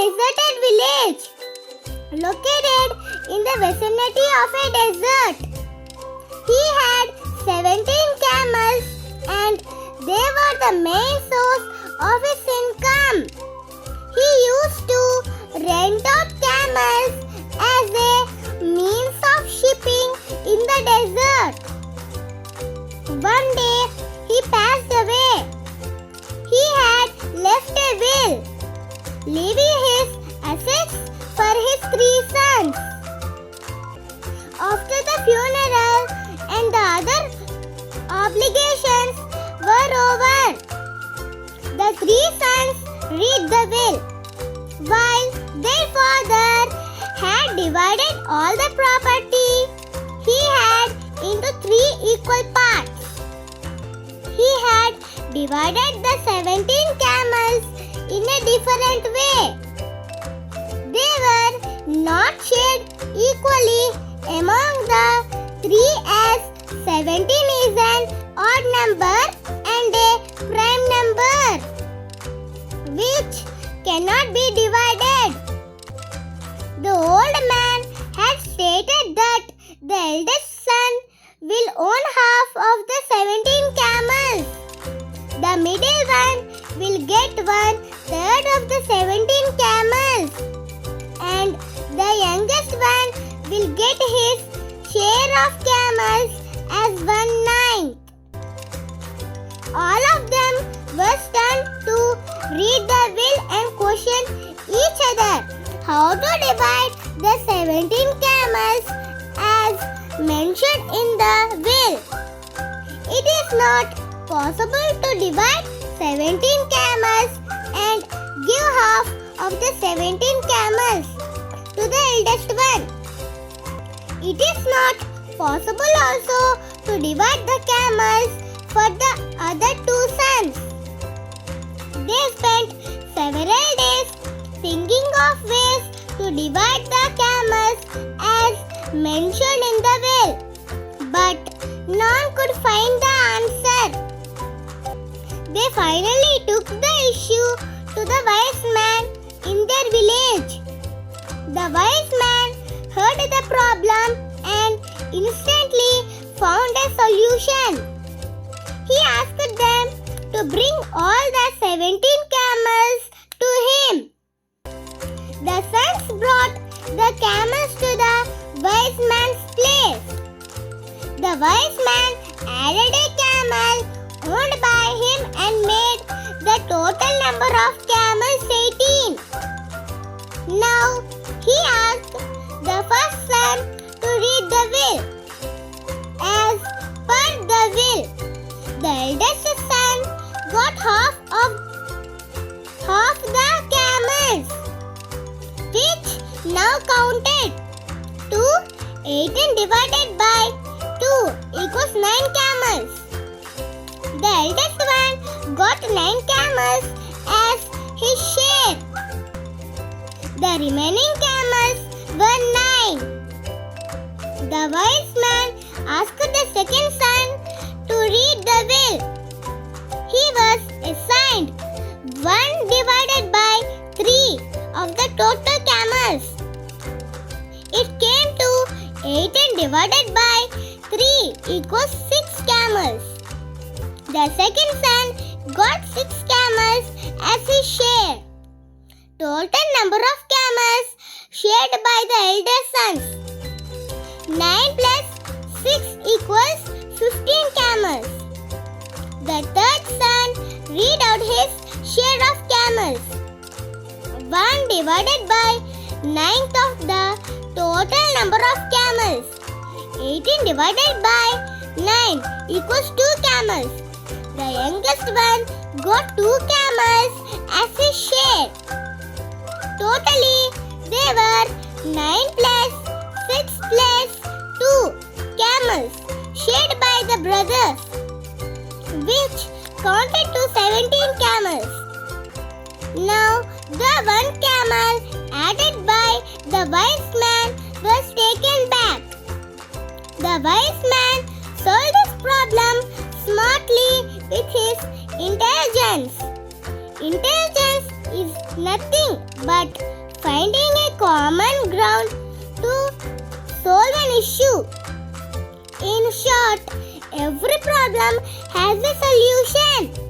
deserted village located in the vicinity of a desert. He had 17 camels and they were the main source of his income. He used to rent out camels as a means of shipping in the desert. One day he passed away. He had left a will, leaving his assets for his 3 sons. After the funeral and the other obligations were over, the 3 sons read the will, while their father had divided all the property he had into 3 equal parts. He had divided the 17 camels in a different way. They were not shared equally among the 3 as 17 is an odd number and a prime number which cannot be divided. The old man had stated that the eldest son will own half of the 17 camels. The middle one will get 1/3 of the 17 camels and the youngest one will get his share of camels as 1/9. All of them were stunned to read the will and question each other how to divide the 17 camels as mentioned in the will. It is not possible to divide 17 camels and give half of the 17 camels to the eldest one. It is not possible also to divide the camels for the other 2 sons. They spent several days thinking of ways to divide the camels as mentioned in the will, but none could find the answer. They finally took the issue to the wise man in their village. The wise man heard the problem and instantly found a solution. He asked them to bring all the 17 camels to him. The sons brought the camels to the wise man's place. The wise man added a camel owned by him and made the total number of camels 18. Now he asked the first son to read the will. As per the will, the eldest son got half the camels, which now counted to 18 divided by 2 equals 9 camels. The eldest one got 9 camels as his share. The remaining camels were 9. The wise man asked the second son to read the will. He was assigned 1 divided by 3 of the total camels. It came to 18 divided by 3 equals 6 camels. The second son got 6 camels as his share. Total number of camels shared by the elder sons. 9 plus 6 equals 15 camels. The third son read out his share of camels. 1 divided by 9th of the total number of camels. 18 divided by 9 equals 2 camels. The youngest one got 2 camels as his share. Totally, they were 9 plus 6 plus 2 camels shared by the brothers, which counted to 17 camels. Now, the 1 camel added by the wise man was taken back. The wise man solved this problem smartly with his intelligence. Intelligence is nothing but finding a common ground to solve an issue. In short, every problem has a solution.